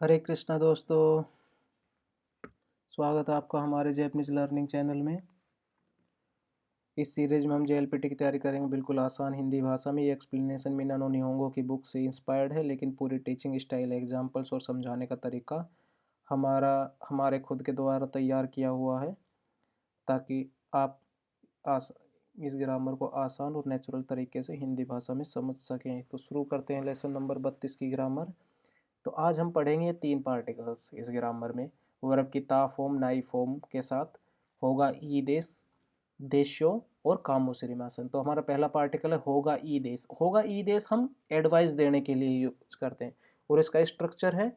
हरे कृष्णा दोस्तों, स्वागत है आपका हमारे जैपनीज लर्निंग चैनल में। इस सीरीज में हम जेएलपीटी की तैयारी करेंगे बिल्कुल आसान हिंदी भाषा में। ये एक्सप्लेनेशन मिनानो निहोंगो की बुक से इंस्पायर्ड है, लेकिन पूरी टीचिंग स्टाइल, एग्जाम्पल्स और समझाने का तरीका हमारा हमारे खुद के द्वारा तैयार किया हुआ है, ताकि आप आस इस ग्रामर को आसान और नेचुरल तरीके से हिंदी भाषा में समझ सकें। तो शुरू करते हैं लेसन नंबर 32 की ग्रामर। तो आज हम पढ़ेंगे तीन पार्टिकल्स इस ग्रामर में। वर्ब की ता फॉर्म नाई फॉर्म के साथ होगा ई देश, देशो और कामोसरिमासन। तो हमारा पहला पार्टिकल है होगा ई देश। होगा ई देश हम एडवाइस देने के लिए यूज करते हैं, और इसका स्ट्रक्चर है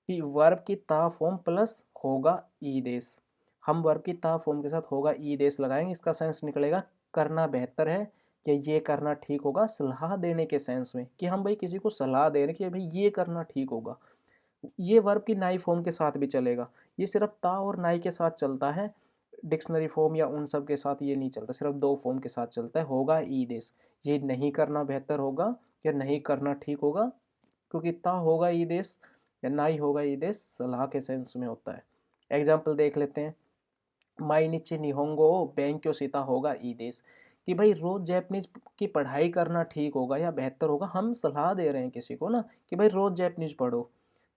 कि वर्ब की ता फॉर्म प्लस होगा ई देश। हम वर्ब की ता फॉर्म के साथ होगा ई देश लगाएंगे, इसका सेंस निकलेगा करना बेहतर है, कि ये करना ठीक होगा, सलाह देने के सेंस में, कि हम भाई किसी को सलाह दे रहे हैं कि भाई ये करना ठीक होगा। ये वर्ब की नाई फॉर्म के साथ भी चलेगा, ये सिर्फ ता और नाई के साथ चलता है, डिक्शनरी फॉर्म या उन सब के साथ ये नहीं चलता, सिर्फ दो फॉर्म के साथ चलता है। होगा ई देश, ये नहीं करना बेहतर होगा या नहीं करना ठीक होगा, क्योंकि ता होगा ई देश या नाई होगा ई देश सलाह के सेंस में होता है। एग्जाम्पल देख लेते हैं। माई नीचे निहोंगो बैंक्यो सीता होगा ई देश, कि भाई रोज जैपनीज की पढ़ाई करना ठीक होगा या बेहतर होगा, हम सलाह दे रहे हैं किसी को ना कि भाई रोज जैपनीज पढ़ो।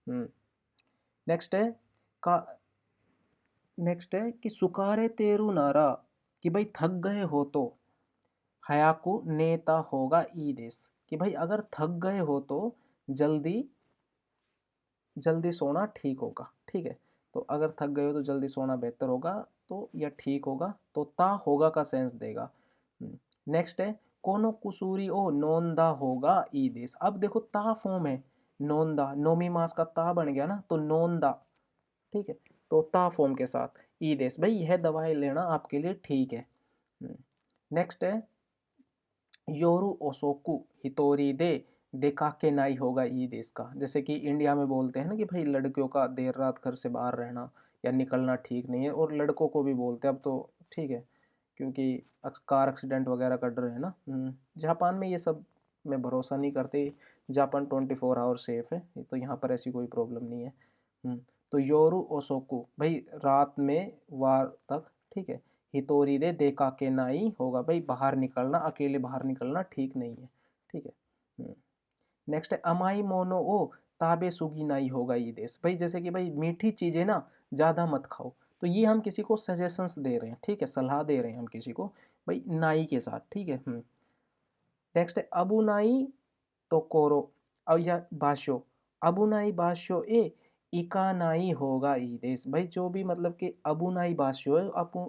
नेक्स्ट है का नेक्स्ट है कि सुकारे तेरू नारा, कि भाई थक गए हो तो हयाकू नेता होगा ई देश, कि भाई अगर थक गए हो तो जल्दी जल्दी सोना ठीक होगा। ठीक है, तो अगर थक गए हो तो जल्दी सोना बेहतर होगा, तो या ठीक होगा, तो ता होगा का सेंस देगा। नेक्स्ट है कोनो कुसूरी ओ नोंदा होगा ई देश। अब देखो ता फॉर्म है, नोंदा नोमी मास का ता बन गया ना, तो नोंदा। ठीक है, तो ता फॉर्म के साथ ई देश, भाई यह दवाई लेना आपके लिए ठीक है। नेक्स्ट है योरू ओसोकू हितोरी दे देखा के नाई होगा ई देश का। जैसे कि इंडिया में बोलते हैं ना कि भाई लड़कियों का देर रात घर से बाहर रहना या निकलना ठीक नहीं है, और लड़कों को भी बोलते हैं अब तो। ठीक है, क्योंकि कार एक्सीडेंट वगैरह कर रहे हैं ना। जापान में ये सब में भरोसा नहीं करते। जापान 24 आवर सेफ है, तो यहाँ पर ऐसी कोई प्रॉब्लम नहीं है। तो योरू ओसोकू भाई रात में वार तक। ठीक है, हितोरी दे देखा के नाई होगा भाई बाहर निकलना, अकेले बाहर निकलना ठीक नहीं है। ठीक है। नेक्स्ट है अमाई मोनो ओ ताबे सुगी नाई होगा ये देश। भाई जैसे कि भाई मीठी चीज़ें ना ज़्यादा मत खाओ, तो ये हम किसी को सजेशंस दे रहे हैं। ठीक है, सलाह दे रहे हैं हम किसी को भाई नाई के साथ। ठीक है। नेक्स्ट है अबुनाई तो कोरो, अब या बाशो, अबुनाई बाशो ए इकानाई होगा ई देश। भाई जो भी मतलब कि अबुनाई बाशो है,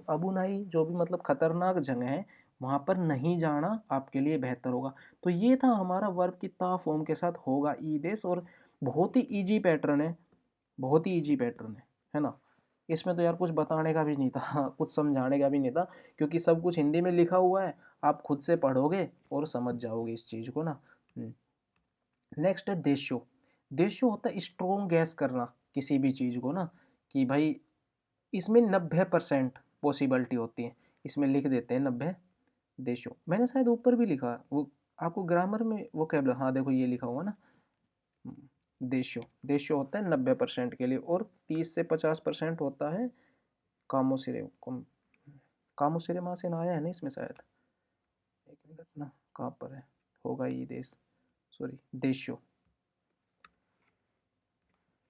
अबुनाई जो भी मतलब खतरनाक जगह है, वहाँ पर नहीं जाना आपके लिए बेहतर होगा। तो ये था हमारा वर्ब की ता फॉर्म के साथ होगा ई देश, और बहुत ही इजी पैटर्न है, बहुत ही इजी पैटर्न है ना। इसमें तो यार कुछ बताने का भी नहीं था कुछ समझाने का भी नहीं था, क्योंकि सब कुछ हिंदी में लिखा हुआ है। आप खुद से पढ़ोगे और समझ जाओगे इस चीज़ को ना। नेक्स्ट है देशो। देशो होता है स्ट्रोंग गैस करना किसी भी चीज़ को ना, कि भाई इसमें 90% पॉसिबिलिटी होती है, इसमें लिख देते हैं 90। देशो मैंने शायद ऊपर भी लिखा वो, आपको ग्रामर में वो क्या, हाँ देखो ये लिखा हुआ ना। देशो देशो होता है 90% के लिए, और 30 से 50% होता है कामोसिरे कामोसिरे माँ से ना आया है ना इसमें शायद। एक मिनट ना, कहाँ पर है, होगा ये देश, सॉरी देशो।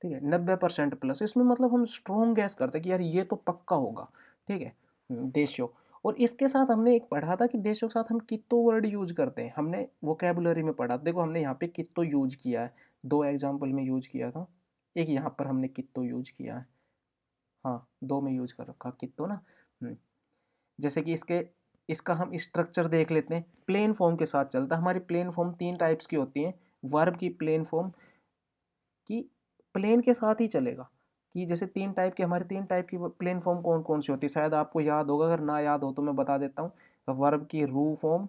ठीक है, 90% प्लस, इसमें मतलब हम स्ट्रॉन्ग गैस करते हैं कि यार ये तो पक्का होगा। ठीक है। देशो, और इसके साथ हमने एक पढ़ा था कि देशों के साथ हम कितो वर्ड यूज करते हैं, हमने वोकेबुलरी में पढ़ा। देखो हमने यहाँ पे कितो यूज किया है, दो एग्जाम्पल में यूज किया था, एक यहाँ पर हमने कितो यूज किया है। हाँ, दो में यूज कर रखा कितो ना। जैसे कि इसका हम स्ट्रक्चर देख लेते हैं। प्लेन फॉर्म के साथ चलता है। हमारी प्लेन फॉर्म तीन टाइप्स की होती हैं। वर्ब की प्लेन फॉर्म की प्लेन के साथ ही चलेगा, कि जैसे तीन टाइप की, हमारी तीन टाइप की प्लेन फॉर्म कौन कौन सी होती है, शायद आपको याद होगा, अगर ना याद हो तो मैं बता देता हूँ। वर्ब की रू फॉर्म,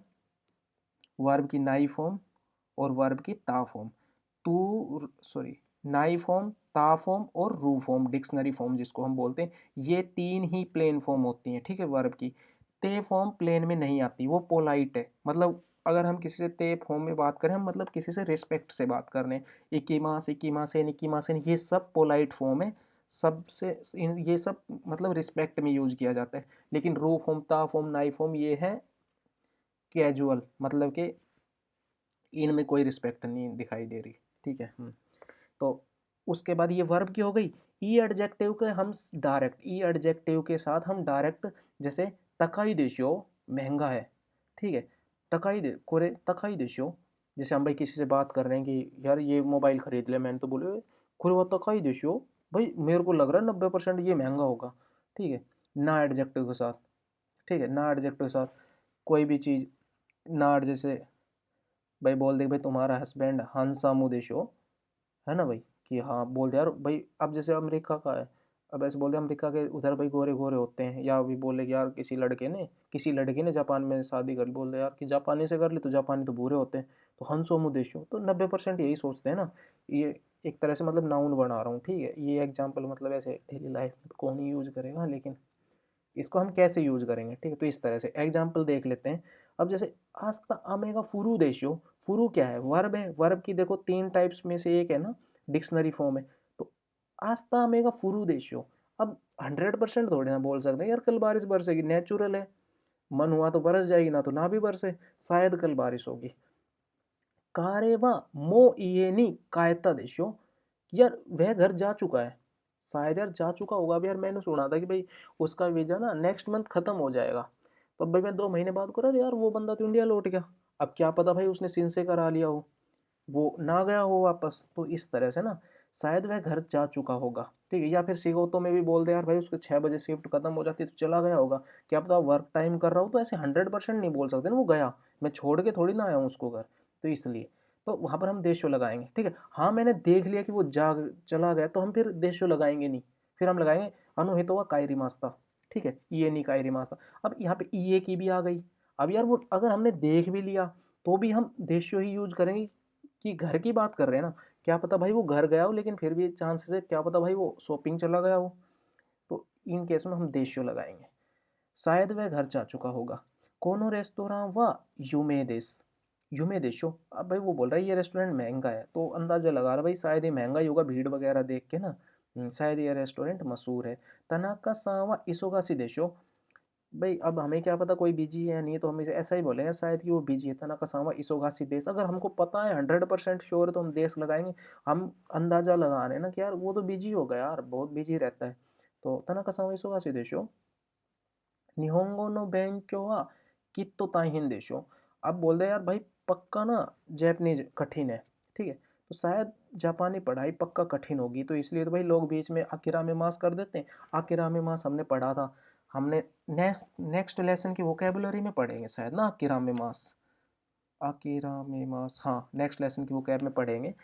वर्ब की नाई फॉर्म, और वर्ब की ता फॉर्म। टू सॉरी नाई फॉर्म, ता फॉर्म और रू फॉर्म, डिक्शनरी फॉर्म जिसको हम बोलते हैं, ये तीन ही प्लेन फॉर्म होती हैं। ठीक है, वर्ब की ते फॉर्म प्लेन में नहीं आती, वो पोलाइट है, मतलब अगर हम किसी से ते फॉर्म में बात करें, हम मतलब किसी से रिस्पेक्ट से बात कर रहे हैं, इकीमासेन ये सब पोलाइट फॉर्म है, सबसे ये सब मतलब रिस्पेक्ट में यूज किया जाता है। लेकिन रू फॉर्म, ता फॉर्म, नाई फॉर्म ये है कैजुअल, मतलब कि इनमें कोई रिस्पेक्ट नहीं दिखाई दे रही। ठीक है। तो उसके बाद ये वर्ब की हो गई। ई एडजेक्टिव के हम डायरेक्ट, ई एडजेक्टिव के साथ हम डायरेक्ट, जैसे तकाई देशो महंगा है, ठीक है, तकाई देशो, जैसे हम भाई किसी से बात कर रहे हैं कि यार ये मोबाइल खरीद ले, मैंने तो बोले खुरे वो तकाई देशो, भाई मेरे को लग रहा है 90% ये महंगा होगा। ठीक है, ना एडजेक्टिव के साथ, ठीक है, ना एडजेक्टिव के साथ कोई भी चीज़, ना जैसे भाई बोल दे भाई तुम्हारा हस्बैंड हंसामू देशो, है ना भाई, कि हाँ बोल दे यार भाई, अब जैसे अमेरिका का है, अब ऐसे बोल दे अमेरिका के उधर भाई गोरे गोरे होते हैं, या अभी बोले कि यार किसी लड़के ने जापान में शादी कर ली, बोल दे यार कि जापानी से कर ली, तो जापानी तो भूरे होते हैं, तो हंसोमु देशो, तो 90% यही सोचते हैं ना। ये एक तरह से मतलब नाउन बना रहा हूँ, ठीक है, ये एग्जाम्पल मतलब ऐसे डेली लाइफ में तो कौन ही यूज करेगा, लेकिन इसको हम कैसे यूज करेंगे, ठीक है, तो इस तरह से एग्जाम्पल देख लेते हैं। अब जैसे आस्ता अमेगा फुरु देशो, फुरु क्या है, वर्ब है, वर्ब की देखो 3 टाइप्स में से एक है ना, डिक्शनरी फॉर्म है, तो आस्ता अमेगा फुरु देशो। अब 100% थोड़ी ना बोल सकते हैं यार कल बारिश बरसेगी, नेचुरल है, मन हुआ तो बरस जाएगी, ना तो ना भी बरसे, शायद कल बारिश होगी। कारेवा मो इए नी कायता देशो, यार वह घर जा चुका है, शायद यार जा चुका होगा। अब यार मैंने सुना था कि भाई उसका वीज़ा ना नेक्स्ट मंथ ख़त्म हो जाएगा, तो अब भाई मैं 2 महीने बाद को यार वो बंदा तो इंडिया लौट गया। अब क्या पता भाई उसने सिन से करा लिया हो, वो ना गया हो वापस, तो इस तरह से ना शायद वह घर जा चुका होगा। ठीक है, या फिर सिगोतो में भी बोल दे यार भाई उसके 6 बजे शिफ्ट खत्म हो जाती है तो चला गया होगा, क्या पता वर्क टाइम कर रहा हो, तो ऐसे 100% नहीं बोल सकते ना वो गया, मैं छोड़ के थोड़ी ना आया हूँ उसको घर, तो इसलिए तो वहाँ पर हम देशो लगाएंगे। ठीक है, हाँ मैंने देख लिया कि वो जाग चला गया, तो हम फिर देशो लगाएंगे नहीं, फिर हम लगाएंगे अनुहितो व कायरी मास्ता। ठीक है, ये नहीं कायरी मास्ता। अब यहाँ पे ये की भी आ गई। अब यार वो अगर हमने देख भी लिया तो भी हम देशो ही यूज करेंगे, कि घर की बात कर रहे हैं ना, क्या पता भाई वो घर गया हो, लेकिन फिर भी चांसेस है क्या पता भाई वो शॉपिंग चला गया हो, तो इन केस में हम देशो लगाएंगे। शायद वह घर जा चुका होगा। कोनो रेस्तोरां व युमे देश, युमे देशो, अब भाई वो बोल रहा है ये रेस्टोरेंट महंगा है, तो अंदाजा लगा रहा भाई शायद ये महंगा ही होगा, भीड़ वगैरह देख के ना। शायद ये रेस्टोरेंट मशहूर है। तनाका सावा इसोगासी देशो, भाई अब हमें क्या पता कोई बिजी है या नहीं, तो हम इसे ऐसा ही बोलेंगे शायद कि वो बिजी है। तनाका सावा इसोगासी देश, अगर हमको पता है 100% श्योर है तो हम देश लगाएंगे। हम अंदाजा लगा रहे हैं ना कि यार वो तो बिजी होगा यार, बहुत बिजी रहता है, तो तनाका सावा इसोगासी देशो। निहोंगो नो बेंक्यो वा कित्तो ताइहिन देशो, अब बोल दे यार भाई पक्का ना जैपनीज कठिन है। ठीक है, तो शायद जापानी पढ़ाई पक्का कठिन होगी, तो इसलिए तो भाई लोग बीच में आकिरा में मास कर देते हैं। आकिरा में मास हमने पढ़ा था, हमने नेक्स्ट लेसन की वोकेबुलरी में पढ़ेंगे शायद ना, आकिरा में मास, आकिरा में मास, हाँ नेक्स्ट लेसन की वोकैब में पढ़ेंगे।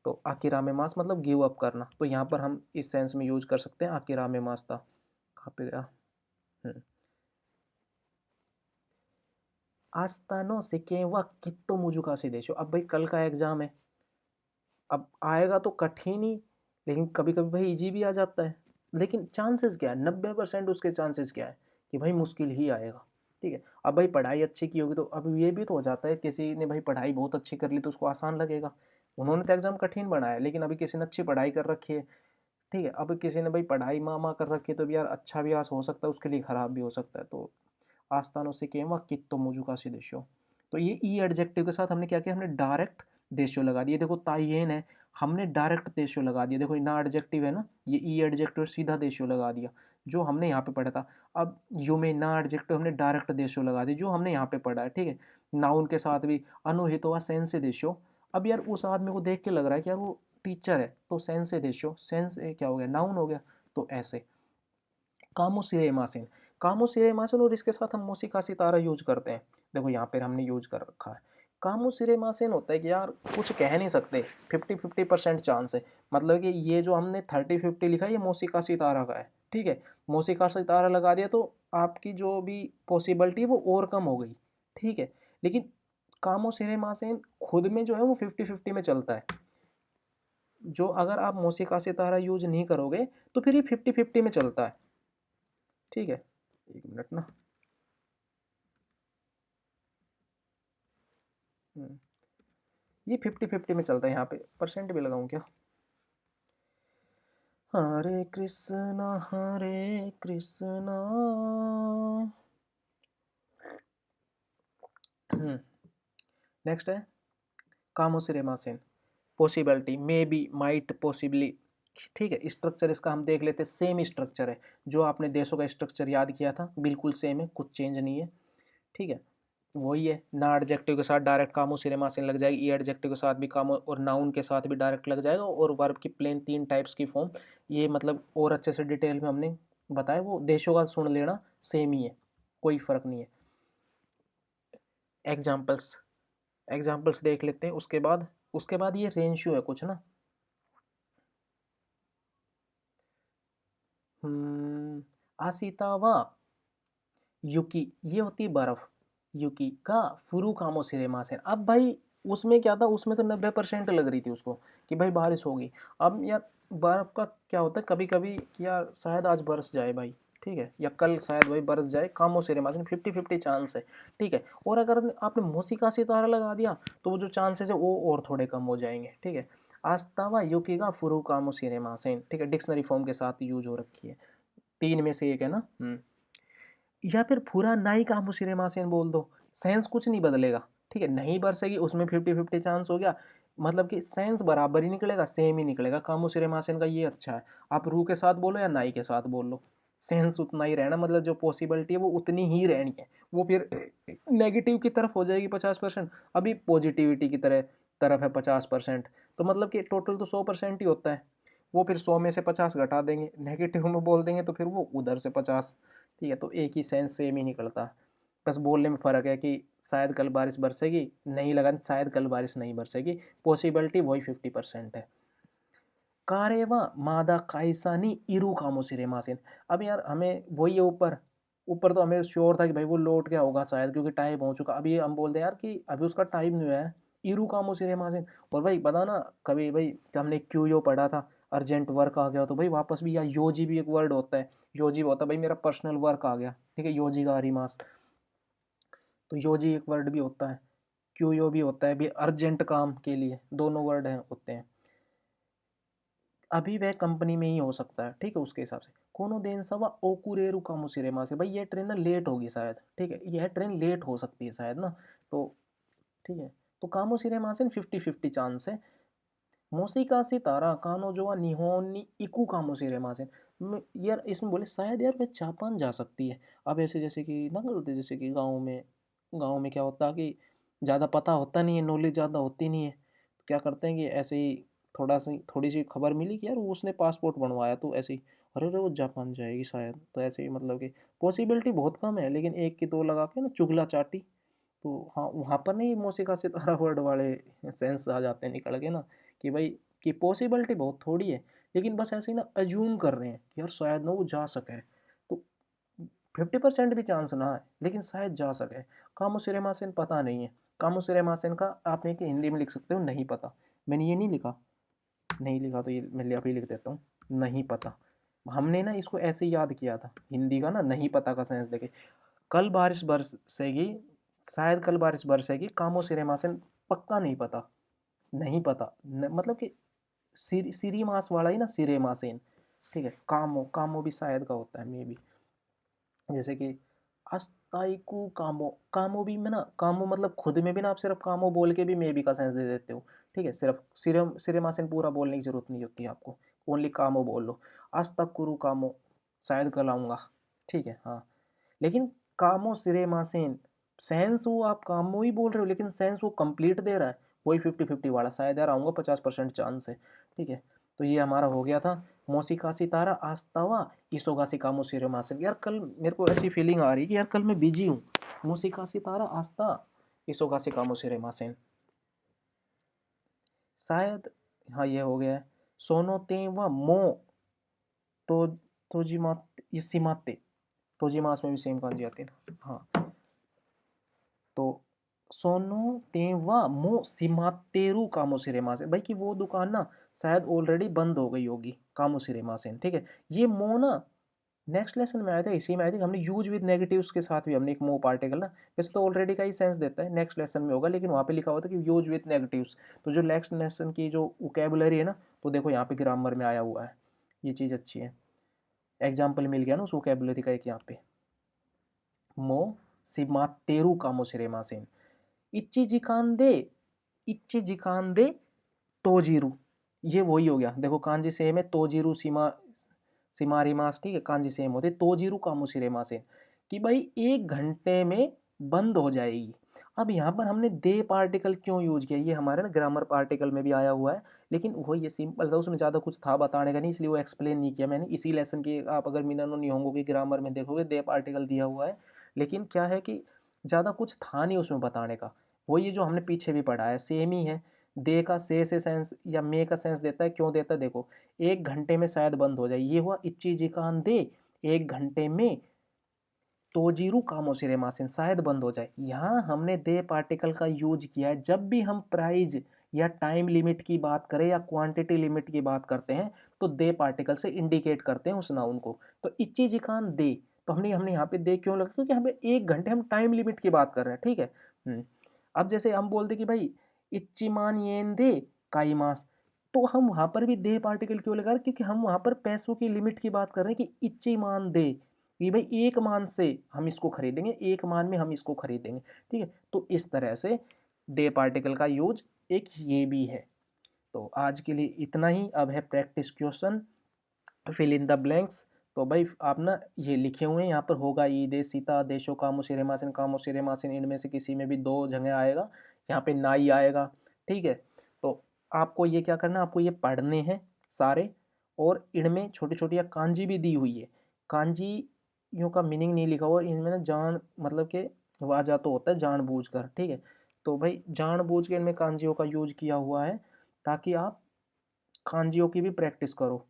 तो आकिरा में मास मतलब गिव अप करना, तो यहाँ पर हम इस सेंस में यूज कर सकते हैं आकिरा में मास था। कहाँ पे गया, आस्तानो सिके व कित्तो मुजुकासी देशो, अब भाई कल का एग्जाम है, अब आएगा तो कठिन ही, लेकिन कभी कभी भाई इजी भी आ जाता है, लेकिन चांसेस क्या है, 90% उसके चांसेस क्या है कि भाई मुश्किल ही आएगा। ठीक है, अब भाई पढ़ाई अच्छी की होगी तो अब ये भी तो हो जाता है, किसी ने भाई पढ़ाई बहुत अच्छी कर ली तो उसको आसान लगेगा, उन्होंने तो एग्जाम कठिन बनाया, लेकिन अभी किसी ने अच्छी पढ़ाई कर रखी है, ठीक है, अब किसी ने भाई पढ़ाई मामा कर रखी है, तो भी यार अच्छा भी आज हो सकता है उसके लिए, खराब भी हो सकता है। तो आस्तानो से केम व कित्तो मुजुकाशी देशो, तो ये ई एडजेक्टिव के साथ हमने क्या किया, हमने डायरेक्ट देशो लगा दिया। देखो ताइयेन है, हमने डायरेक्ट देशो लगा दिया, देखो ना एडजेक्टिव है ना, ये ई एडजेक्टिव सीधा देशो लगा दिया जो हमने यहाँ पे पढ़ा था। अब यू में ना एडजेक्टिव हमने डायरेक्ट देशो लगा दिया जो हमने यहाँ पे पढ़ा है। ठीक है, नाउन के साथ भी अनुहितो व सेंस से देशो। अब यार उस आदमी को देख के लग रहा है कि यार वो टीचर है, तो सेंस से देशो, सेंस क्या हो गया, नाउन हो गया, तो ऐसे कामोसिरेमासिन, कामोसिरेमासिन, और इसके साथ हम मोसिका सितारा यूज करते हैं। देखो यहाँ पर हमने यूज कर रखा है। कामोसिरेमासिन होता है कि यार कुछ कह नहीं सकते, 50-50% चांस है, मतलब कि ये जो हमने 30-50 लिखा है ये मोसिका सितारा का है। ठीक है, मोसिका सितारा लगा दिया तो आपकी जो भी पॉसिबिलिटी है वो और कम हो गई। ठीक है, लेकिन कामोसिरेमासिन खुद में जो है वो 50-50 में चलता है, जो अगर आप मोसिका सितारा यूज नहीं करोगे तो फिर ये 50-50 में चलता है। ठीक है, 1 मिनट ना, ये 50-50 में चलता है, यहाँ पे परसेंट भी लगाऊं क्या? हरे कृष्णा। नेक्स्ट है कामोसिरेमासेन, possibility, may be, might, possibly. ठीक है, स्ट्रक्चर इसका हम देख लेते हैं, सेम स्ट्रक्चर है जो आपने देशों का स्ट्रक्चर याद किया था, बिल्कुल सेम है, कुछ चेंज नहीं है। ठीक है, वही है, ना एडजेक्टिव के साथ डायरेक्ट कामो सिनेमासेन लग जाएगी, ई एडजेक्टिव के साथ भी कामो, और नाउन के साथ भी डायरेक्ट लग जाएगा, और वर्ब की प्लेन 3 टाइप्स की फॉर्म। ये मतलब और अच्छे से डिटेल में हमने बताया, वो देशों का सुन लेना, सेम ही है, कोई फर्क नहीं है। एग्जाम्पल्स, एग्जाम्पल्स देख लेते हैं, उसके बाद ये रेंशियो है कुछ ना। आसितावा युकी, ये होती है बर्फ, युकी का फुरु कामो सिरेमासेन। अब भाई उसमें क्या था, उसमें तो 90% लग रही थी उसको कि भाई बारिश होगी। अब यार बर्फ का क्या होता है कभी कभी कि यार शायद आज बरस जाए भाई, ठीक है, या कल शायद भाई बरस जाए, कामो सिरेमासेन 50-50 चांस है। ठीक है, और अगर आपने मोसिका सितारा लगा दिया तो वो जो चांसेस है वो और थोड़े कम हो जाएंगे। ठीक है, आस्तावा युकी का फुरु कामो सिरेमासेन, ठीक है, डिक्शनरी फॉर्म के साथ यूज हो रखी है, 3 में से एक है ना। या फिर पूरा नाई का मुशिरेमासेन बोल दो, सेंस कुछ नहीं बदलेगा। ठीक है, नहीं बरसेगी उसमें 50-50 चांस हो गया, मतलब कि सेंस बराबर ही निकलेगा, सेम ही निकलेगा। कामो सिरेमासेन का ये अच्छा है, आप रू के साथ बोलो या नाई के साथ बोल लो, सेंस उतना ही रहना, मतलब जो पॉसिबिलिटी है वो उतनी ही रहनी है। वो फिर नेगेटिव की तरफ हो जाएगी 50%, अभी पॉजिटिविटी की तरफ है 50%, तो मतलब कि टोटल तो 100% ही होता है। वो फिर 100 में से 50 घटा देंगे, नेगेटिव में बोल देंगे तो फिर वो उधर से 50। ठीक है, तो एक ही सेंस सेम ही निकलता, बस बोलने में फ़र्क है कि शायद कल बारिश बरसेगी, नहीं लगा शायद कल बारिश नहीं बरसेगी, पॉसिबिलिटी वही 50% है। कारेवा मादा काइसानी इरू कामोसिरे मासिन। अब यार हमें वही है, ऊपर ऊपर तो हमें श्योर था कि भाई वो लौट गया होगा शायद, क्योंकि टाइम हो चुका, अभी हम बोलते हैं यार कि अभी उसका टाइम नहीं हुआ है, इरू कामोसिरे मासिन। और भाई पता ना, कभी भाई हमने क्यूयो पढ़ा था, अर्जेंट वर्क आ गया तो भाई वापस भी, या योजी भी एक वर्ड होता है, योजी होता है भाई मेरा पर्सनल वर्क आ गया, ठीक है, योजी का हरिमास, तो योजी एक वर्ड भी होता है, क्यूयो भी होता है भी अर्जेंट काम के लिए, दोनों वर्ड हैं होते हैं। अभी वह कंपनी में ही हो सकता है, ठीक है, उसके हिसाब से। कोनो देन सवा ओकुरेरु कामुसिरेमा से, भाई ये ट्रेन ना लेट होगी शायद, ठीक है, यह ट्रेन लेट हो सकती है शायद ना, तो ठीक है, तो कामुसिरेमा से 50-50 चांस है। मोसिका सितारा कानो जो निहोनी इकू कामुसिरेमा से, यार इसमें बोले शायद यार वह जापान जा सकती है। अब ऐसे जैसे कि ना बोलते, जैसे कि गाँव में क्या होता है कि ज़्यादा पता होता नहीं है, नॉलेज ज़्यादा होती नहीं है, तो क्या करते हैं कि ऐसे ही थोड़ी सी खबर मिली कि यार वो उसने पासपोर्ट बनवाया, तो ऐसे ही अरे रे वो जापान जाएगी शायद, तो ऐसे ही मतलब कि पॉसिबिलिटी बहुत कम है, लेकिन एक की दो लगा के ना चुगला चाटी, तो हाँ वहाँ पर नहीं मोसिका सितारा वर्ड वाले सेंस आ जाते हैं निकल के ना, कि भाई कि पॉसिबिलिटी बहुत थोड़ी है, लेकिन बस ऐसे ही ना अज्यूम कर रहे हैं कि यार शायद ना वो जा सके, तो 50% भी चांस ना है लेकिन शायद जा सके। कामुसिरेमासेन पता नहीं है, कामुसिरेमासेन का आप एक हिंदी में लिख सकते हो नहीं पता, मैंने ये नहीं लिखा, नहीं लिखा तो ये मैं अभी लिख देता हूँ, नहीं पता। हमने ना इसको ऐसे ही याद किया था, हिंदी का ना नहीं पता का सेंस देखे, कल बारिश बरसेगी, शायद कल बारिश बरसेगी, कामुसिरेमासेन पक्का नहीं पता, नहीं पता मतलब कि सीरी मास वाला ही ना, सिरे मासेन। ठीक है, कामो कामो भी शायद का होता है, मे बी, जैसे कि अस्ताइकु कामो, कामो भी में ना, कामो मतलब खुद में भी ना आप सिर्फ कामो बोल के भी मे बी का सेंस दे देते हो। ठीक है, सिर्फ सिरे मासेन पूरा बोलने की जरूरत नहीं होती आपको, ओनली कामो बोल लो। अस्ताकुरु कामो, शायद कल आऊँगा, ठीक है, हाँ, लेकिन कामो सिरे मासेन, सेंस वो आप कामो ही बोल रहे हो लेकिन सेंस वो कंप्लीट दे रहा है, वही 50-50 वाला, शायद यार आऊँगा 50% चांस है। ठीक है, तो ये हमारा हो गया था मोसिका सितारा आस्तावा इसोगासी कामो सिरे मासेन। यार कल मेरे को ऐसी फीलिंग आ रही है कि यार कल मैं बिजी हूँ, मोसिका सितारा आस्ता इसोगासी कामो सिरे मासेन, शायद। हाँ ये हो गया है। सोनो ते व मो तो तोजिमा इसिमाते, तोजिमास में भी सेम कांजी आती है ना, हाँ, तो सोनो तेवा मो सिमातेरु कामोसिरेमा से, भाई कि वो दुकान ना शायद ऑलरेडी बंद हो गई होगी कामोसिरेमा से, ठीक है, ये मो ना नेक्स्ट लेसन में आया था, इसी में आया था, हमने यूज विद नेगेटिव्स के साथ भी हमने एक मो पार्टिकल ना, वैसे तो ऑलरेडी का ही सेंस देता है, नेक्स्ट लेसन में होगा, लेकिन वहाँ पे लिखा हुआ था कि यूज विद नेगेटिव्स। तो जो नेक्स्ट लेसन की जो वोकेबुलरी है ना, तो देखो यहाँ पे ग्रामर में आया हुआ है, ये चीज़ अच्छी है, एग्जाम्पल मिल गया ना उस वोकेबुलरी का एक यहाँ पे। मो सिमा तेरू कामो सिरेमासेन, इच्ची जिकान दे, इच्ची जिकान दे तोजीरू, ये वही हो गया, देखो कांजी सेम है, तोजीरू सीमा सिमारिमास, ठीक है, कांजी सेम होते, तोजीरू कामुसिरेमासेन, कि भाई 1 घंटे में बंद हो जाएगी। अब यहाँ पर हमने दे पार्टिकल क्यों यूज किया, ये हमारे ना ग्रामर पार्टिकल में भी आया हुआ है, लेकिन वो ये सिंपल था, उसमें ज़्यादा कुछ था बताने का नहीं, इसलिए वो एक्सप्लेन नहीं किया मैंने। इसी लेसन की आप अगर मिनानो निहोंगो की ग्रामर में देखोगे दे पार्टिकल दिया हुआ है, लेकिन क्या है कि ज़्यादा कुछ था नहीं उसमें बताने का, वो ये जो हमने पीछे भी पढ़ा है सेम ही है। दे का से सेंस या मे का सेंस देता है, क्यों देता है देखो, 1 घंटे में शायद बंद हो जाए, ये हुआ इच्ची जिकान दे, 1 घंटे में तोजीरू कामोशिरेमासिन, शायद बंद हो जाए। यहाँ हमने दे पार्टिकल का यूज किया है जब भी हम प्राइज या टाइम लिमिट की बात करें या क्वांटिटी लिमिट की बात करते हैं, तो दे पार्टिकल से इंडिकेट करते हैं उस नाउन को। तो इच्ची जिकान दे, तो हमने हमने यहाँ पे दे क्यों लगा, क्योंकि हमें 1 घंटे, हम टाइम लिमिट की बात कर रहे हैं, ठीक है। अब जैसे हम बोलते कि भाई इच्चिमान येन दे काईमास, तो हम वहाँ पर भी दे पार्टिकल क्यों लगा रहे हैं? क्योंकि हम वहाँ पर पैसों की लिमिट की बात कर रहे हैं कि इच्चिमान दे, कि भाई 1 मान से हम इसको खरीदेंगे, 1 मान में हम इसको खरीदेंगे, ठीक है। तो इस तरह से दे पार्टिकल का यूज एक ये भी है। तो आज के लिए इतना ही, अब है practice question, fill in the blanks. तो भाई आप ना ये लिखे हुए हैं यहाँ पर, होगा ई दे सीता देशो कामो सिरे मासिन, इनमें से किसी में भी 2 जगह आएगा, यहाँ पे नाई आएगा, ठीक है। तो आपको ये क्या करना है, आपको ये पढ़ने हैं सारे, और इनमें छोटी छोटी कांजी भी दी हुई है, कांजी यों का मीनिंग नहीं लिखा हुआ इनमें ना, जान मतलब के वाजा तो होता है जानबूझकर, ठीक है। तो भाई जानबूझ के इनमें कांजियों का यूज किया हुआ है, ताकि आप कांजियों की भी प्रैक्टिस करो।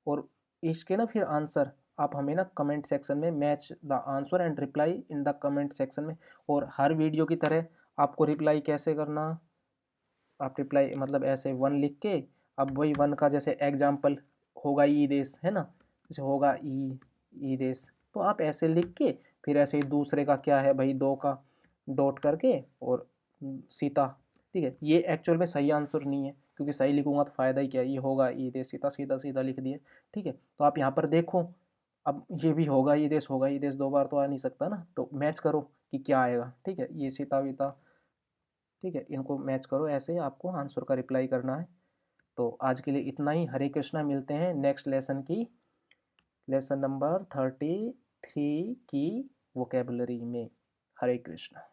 और इसके ना फिर आंसर आप हमें ना कमेंट सेक्शन में match the answer and reply in the comment section में। और हर वीडियो की तरह आपको रिप्लाई कैसे करना, आप रिप्लाई मतलब ऐसे 1 लिख के, अब वही 1 का जैसे एग्जाम्पल होगा ई देश है ना, जैसे होगा ई देश, तो आप ऐसे लिख के फिर ऐसे ही दूसरे का क्या है भाई 2 का डॉट करके और सीता, ठीक है। ये एक्चुअल में सही आंसर नहीं है, क्योंकि सही लिखूंगा तो फ़ायदा ही क्या है, ये होगा ई देश सीता, सीधा सीधा लिख दिए, ठीक है। तो आप यहाँ पर देखो, अब ये भी होगा ई देश, होगा ई देश 2 बार तो आ नहीं सकता ना, तो मैच करो कि क्या आएगा, ठीक है, ये सीता वीता, ठीक है, इनको मैच करो, ऐसे आपको आंसर का रिप्लाई करना है। तो आज के लिए इतना ही, हरे कृष्णा, मिलते हैं नेक्स्ट लेसन की, लेसन नंबर 33 की वोकेबलरी में। हरे कृष्णा।